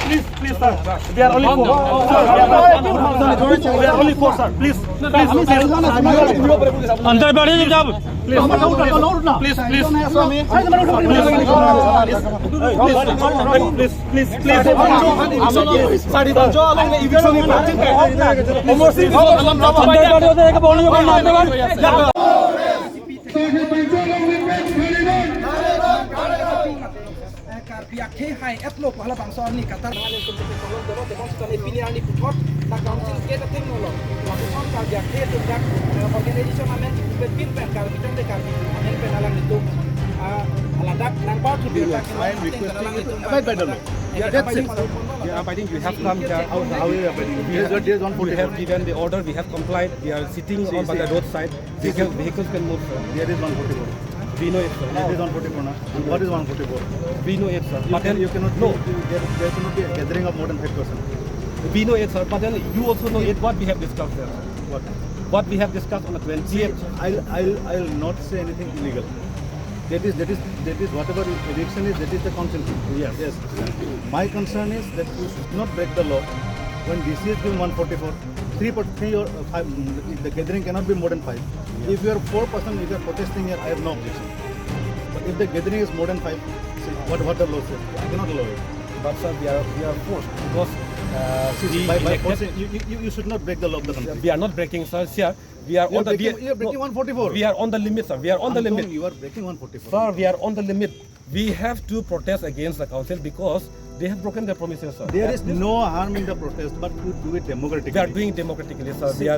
Please, sir. We are only four. We are only four, sir. Please. अंदर बैठिए जब Biakhe hai etlo pala bangsa ni kata ni untuk tolong dorong demonstran ini ani putot na council ke ta teknolo la putot ka biakhe tu dak organization amen ke pin pen kar bitan de kar amen pen alang itu ala dak nang pa tu dia dak I am requesting it by the law. Yeah, that's it. Yeah, I think we have come here out we have given the order, we have complied, we are sitting on the roadside, vehicles can move, sir. There is 144. We know it, sir. There is 144 now. What is 144? We know it, sir. But then you cannot know. There cannot be a gathering of more than 5%. We know it, sir. But then you also know it. What we have discussed there. What we have discussed on the 20th. I'll not say anything illegal. That is whatever eviction is. That is the council. Yes. My concern is that you should not break the law. When DC is given 144, 3 or 5, the gathering cannot be more than 5. If you are 4%, if you are protesting here, I have no objection. But if the gathering is more than 5, see what the law says, I cannot allow it. But sir, we are forced because by forcing, you should not break the law of the country. We are not breaking, sir. Sir, we are on the. You are breaking 144. We are on the limit, sir. We are on the limit. You are breaking 144. Sir, we are on the limit. We have to protest against the council because they have broken their promises, sir. There is no harm in the protest, but you do it democratically. We are doing democratically, sir. We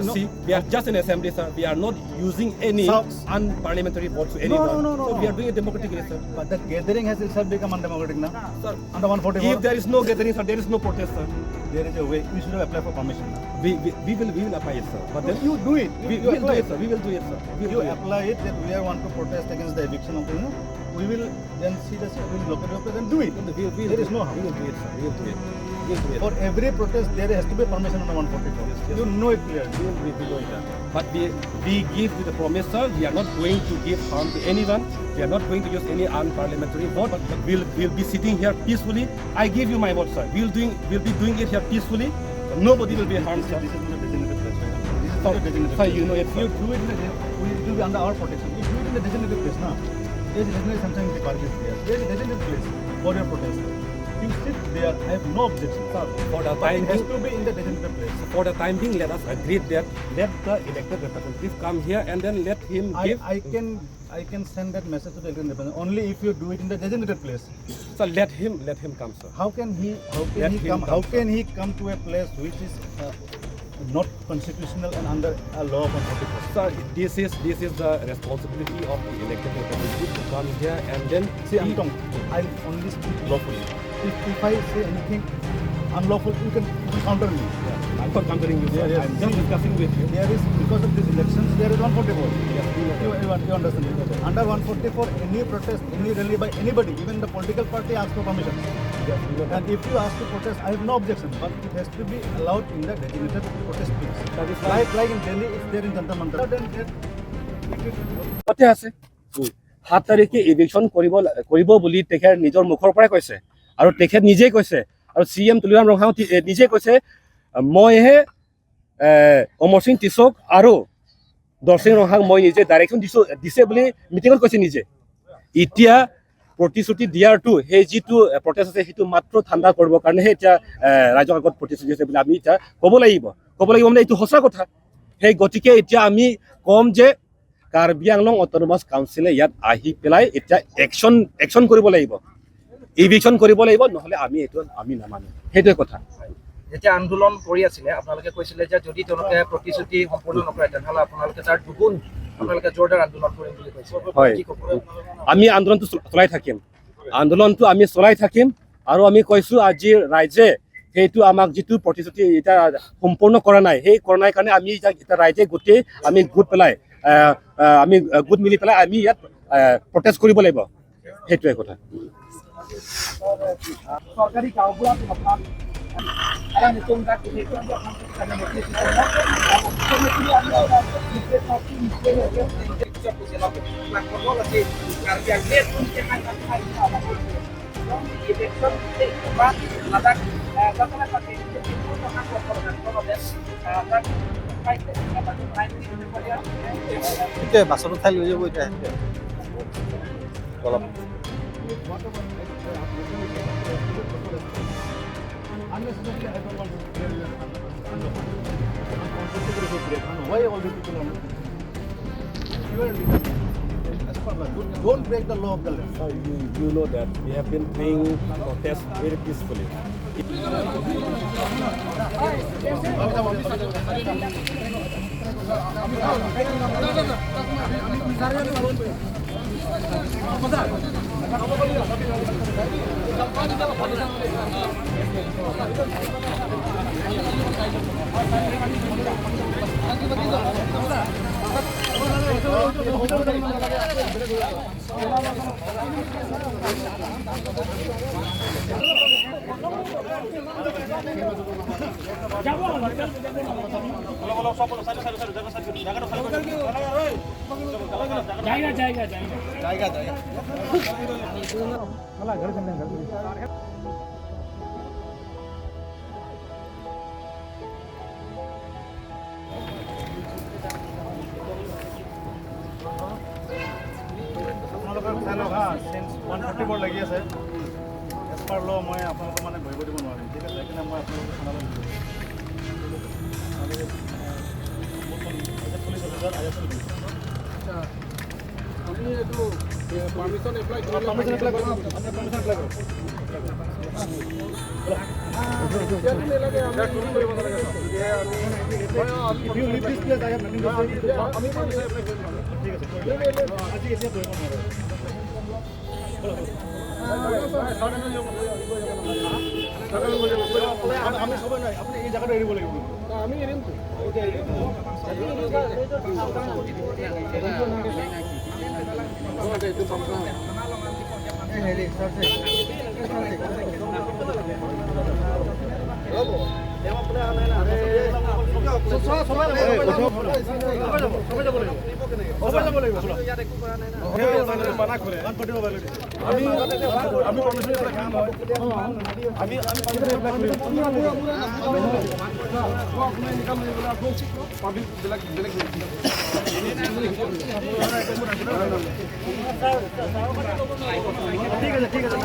are just an assembly, sir. We are not using any unparliamentary votes to anyone. No. So we are doing it democratically, sir. But the gathering has itself become undemocratic now. Sir, under 144. if there is no gathering, sir, there is no protest, sir. There is a way. We should have applied for permission now. We will apply it, sir. But then you do it. We will do it, sir. We will do it, sir. You apply it that we want to protest against the eviction of the. We will then see the we will look at it and do it. There is no harm. We will do it, sir. We will do it. For every protest, there has to be permission under 144. Yes. You know it clearly. We know it. But we give to the promise, sir. We are not going to give harm to anyone. We are not going to use any unparliamentary vote. But we'll be sitting here peacefully. I give you my word, sir. We'll be doing it here peacefully. Nobody will be harmed, sir. This is not a designated place. This is not a designated place. Sir, you know it. You do it in we do it under our protection. You do it in the designated place now. There is designated something in the park is there. There is a designated place for your protest. You sit there. I have no objection. Sir, for the time it has to be in the designated place. For the time being, let us agree that let the elected representative come here and then let him give. I can send that message to the elected representative only if you do it in the designated place. So let him come, sir. How can he come to a place which is not constitutional and under a law of 144? Sir, this is the responsibility of the elected representative to come here and then see. I'll only speak lawfully. If I say anything unlawful, you can counter me. Yeah. I'm not countering you, sir. Yes. I'm just discussing with you. There is, because of these elections, there is 144. Yes. You understand? Under 144, any protest, any rally by anybody, even the political party, asks for permission. Yes. And if you ask to protest, I have no objection, but it has to be allowed in the designated protest place. That is like in Delhi, it's there in Jantar Mantar. What আছে 7 তাৰিখে eviction কৰিব বুলি তেখেত নিজৰ মুখৰ পৰাই কৈছে আৰু তেখেত নিজেই কৈছে আৰু সিএম তুলিৰাম ৰঙাও নিজে কৈছে মইহে অমৰ সিং টিছক আৰু দৰ্শিং ৰঙাক মই নিজে ডাইৰেকশন দিছে বুলি মিটিঙত কৈছে নিজে এতিয়া প্ৰতিশ্ৰুতি দিয়াৰটো সেই যিটো প্ৰটেষ্ট আছে সেইটো মাত্ৰ ঠাণ্ডা কৰিবৰ কাৰণে এতিয়া ৰাজ্যৰ আগত প্ৰতিশ্ৰুতি আছে বুলি আমি এতিয়া ক'ব লাগিব মানে এইটো সঁচা কথা সেই গতিকে এতিয়া আমি কম যে কাৰ্বি আংলং অটোনমাস কাউন্সিলে ইয়াত আহি পেলাই এতিয়া একশন কৰিব লাগিব ইভিকশন কৰিব লাগিব নহলে আমি নামানো সেইটোৱে কথা যেতিয়া আন্দোলন কৰি আছিলে আপোনালোকে কৈছিলে যে যদি তেওঁলোকে প্ৰতিশ্ৰুতি সম্পূৰ্ণ নকৰে তেনহলে আপোনালোকে তাৰ দুগুণ আপোনালোকে জোৰদাৰ আন্দোলন কৰিম বুলি কৈছে হয় আমি আন্দোলনটো চলাই থাকিম আৰু আমি কৈছো আজি ৰাইজে সেইটো আমাক যিটো প্ৰতিশ্ৰুতি এটা সম্পূৰ্ণ কৰা নাই সেই কৰা নাই কাৰণে আমি এটা ৰাইজে গোটেই আমি গোট মিলি পেলাই আমি ইয়াত প্ৰটেষ্ট কৰিব লাগিব সেইটোৱে কথা সৰকাৰি গাঁওগুলোত অভাৱ আৰু নতুন এটা long eviction but adak government pakai itu hak korban kalau des adak pakai apa tu ID itu dia itu basur thali লৈ যাব এটা অলপ Unnecessarily, I don't want to clear your why all these people are as per law, don't break the law of the land. You know that we have been playing protest very peacefully. Since 144 লাগি আছে as per law মই আপোনালোকক মানে ভৰিব দিব নোৱাৰিম ঠিক আছে সেইকাৰণে মই আপোনালোকক থানালৈ পুলিচ অফিচাৰ আইএছএল আমি এইটো পাৰমিশন এপ্লাই কৰিম পাৰমিশন এপ্লাই কৰিম আপুনি পাৰমিশন এপ্লাই কৰক If you leave this place, I have nothing to say. ঠিক আছে আজি এতিয়া কৰিব নোৱাৰে আমি সবাই নাই আপনি এই জায়গাটা এড়িব লাগিব আমি এৰিম তো মানা কৰে আমি ঠিক আছে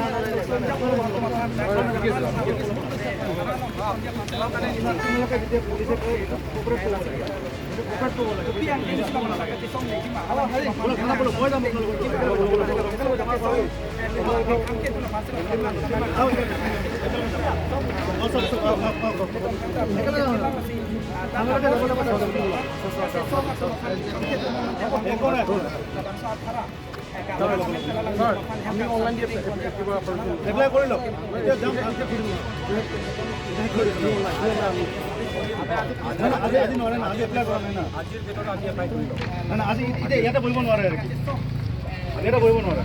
আমি অনলাইন দিয়ে এপ্লাই কৰি লওক এতিয়া যাম আজি নোৱাৰে না আজি এপ্লাই কৰা নাই না আজিৰ ভিতৰত আজি এপ্লাই কৰি লওক না আজি এতিয়া ইয়াতে বহিব নোৱাৰে আৰু ইয়াতে বহিব নোৱাৰে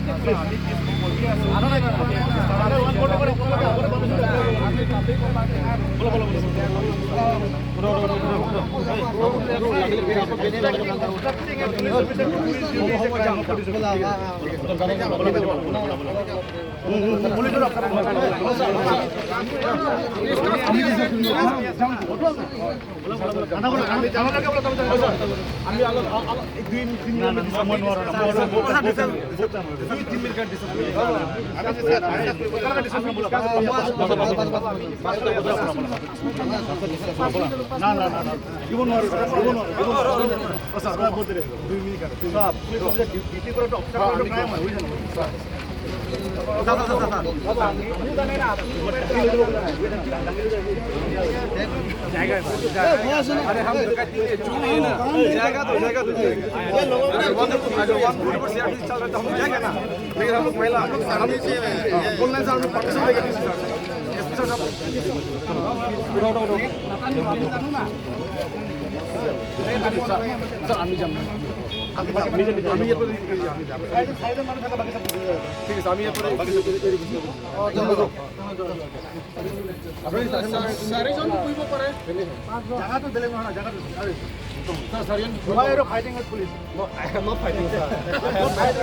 Why are you fighting with police? No, I am not fighting, sir.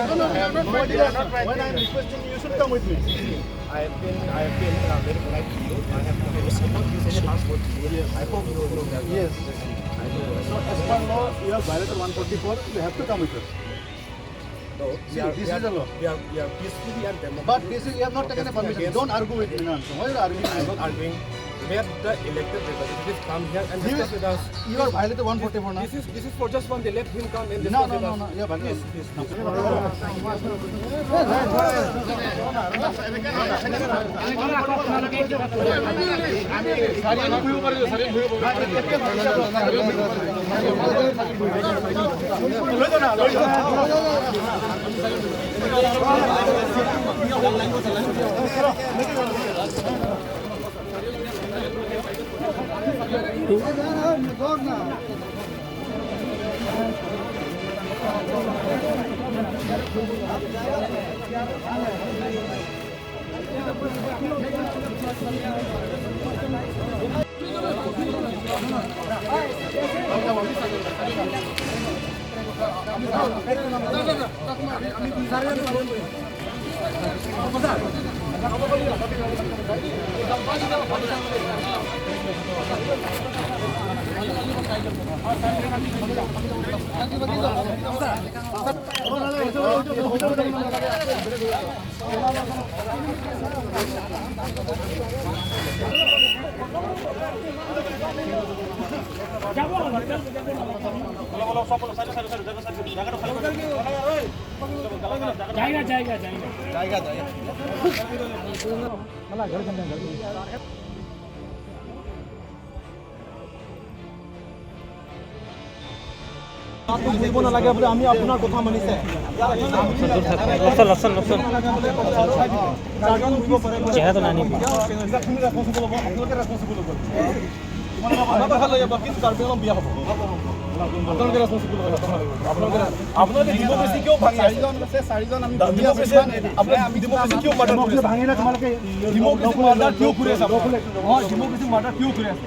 When I am requesting you, you should come with me. I have been very polite to you. I have not used any passport. I hope you know that. Yes. I know. So as per law, you have violated 144. You have to come with us. No, See, this is the law. We are peacefully and democratic. But this is you have not taken a permission. Don't argue with me now. Why are you arguing? I am not arguing. Let the elected representatives come here and discuss with us. You are violated 144 now. This is for just one day. Let him come and No, discuss no, with no, us. no. You are violated. বুজিব নালাগে বুলি আমি আপোনাৰ কথা মানিছে চেহেৰাটো নানিবি বিয়া হ'ব আপোনালোকে ৰেছপন্সিবল আপোনালোকে ডেম'ক্ৰেচি কিয় ভাঙি চাৰিজন আমি ডেম'ক্ৰেচি কিয় ভাঙি না তোমালোকে ডেম'ক্ৰেচি মাৰ্ডাৰ কিয় কৰি আছে ডেম'ক্ৰেচি মাৰ্ডাৰ কিয় কৰি আছে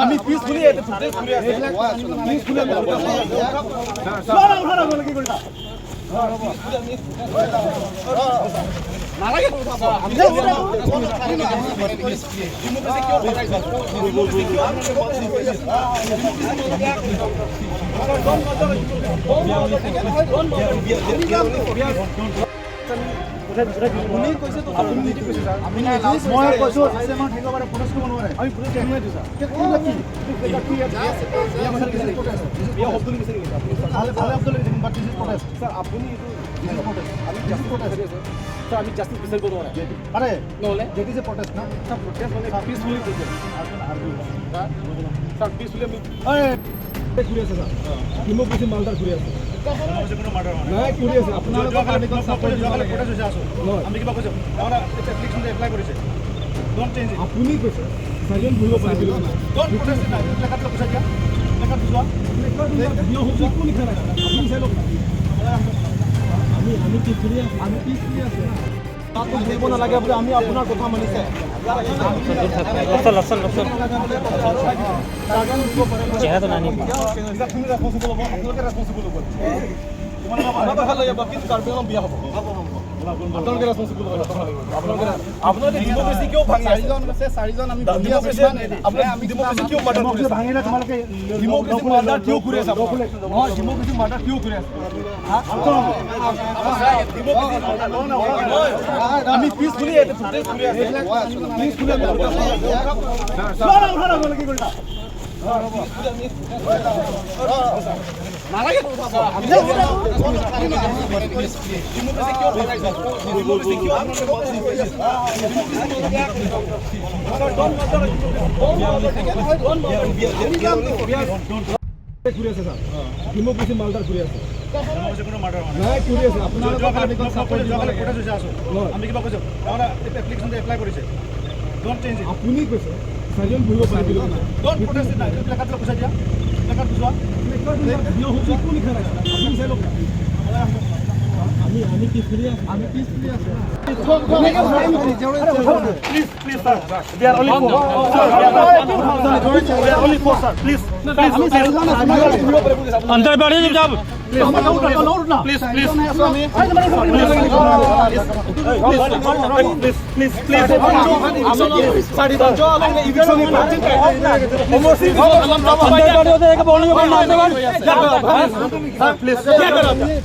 আমি পিছফুলি প্ৰটেষ্ট কৰি আছো পিছফুলি কি কৰিলা নালাগে আপুনি কৈছে তো আপুনি নিজে কৈছে স্যাৰ আমি মই কৈছো আছে মই ঠিক বাৰে পুলিশ কোন নোৱাৰে আমি পুলিশ কেনে দিছা বিয়া হবলি কৈছে নেকি ভালে ভালে আব্দুল বাট দিস ইজ প্রটেস্ট স্যার আপুনি এটো আমি জাস্ট প্রটেস্ট স্যার আমি জাস্টিস বিচার করব না আরে নহলে যেটি যে প্রটেস্ট না স্যার প্রটেস্ট মানে পিসফুলি করতে স্যার পিসফুলি আমি ঘুরে আছে স্যার ডেমোক্রেসি মালদার ঘুরে আছে কোনো মার্ডার নাই ঘুরে আছে আপনারা সাপোর্ট প্রটেস্ট আছে আমি কিবা কৈছো আমরা অ্যাপ্লিকেশন এপ্লাই কৰিছে ডোন্ট চেঞ্জ আপুনি কৈছে সাজন ভুল পাৰিছিল ডোন্ট প্ৰটেস্ট না লেখাত কৈছে কি লেখাত যোৱা লেখাত ভিডিও হচ্ছে কোন লিখা আছে আপুনি চাই লওক আমি পিছফুলি আছে তাতো বুজিব নালাগে বুলি আমি আপোনাৰ কথা মানিছে চেহেৰাটো নানিবি আপোনালোকে ৰেছপন্সিবল হ'ব বিয়া হ'ব আপোনালোকে ৰেছপন্সিবল হ'ব আপোনালোকে ডেম'ক্ৰেচি কিয় ভাঙি চাৰিজন আমি ডেম'ক্ৰেচি কিয় মাৰ্ডাৰ ভাঙি না তোমালোকে ডেম'ক্ৰেচি মাৰ্ডাৰ কিয় কৰি আছে ডেম'ক্ৰেচি মাৰ্ডাৰ কিয় কৰি আছে আমি পিছফুলি প্ৰটেষ্ট কৰি আছো পিছফুলি কি কৰিলা নালাগে ঘুরে আছে স্যার ডেমোক্রেসি মালদার ঘুরে আছে কোনো মার্ডার নাই ঘুরে আছে আপনারা সাপোর্ট প্রটেস্ট আছে আমি কিবা কৈছো আমরা অ্যাপ্লিকেশন এপ্লাই কৰিছে ডোন্ট চেঞ্জ আপুনি কৈছে সাজন ভুল পাৰিছিল ডোন্ট প্ৰটেস্ট না লেখাত কৈছে দিয়া লেখাত যোৱা ভিডিও হচ্ছে কোন লিখা আছে আপুনি চাই লওক আমি পিছফুলি আছে Please, sir. We are only four. We are only four, sir. Please. अंदर बैठिए जब Please.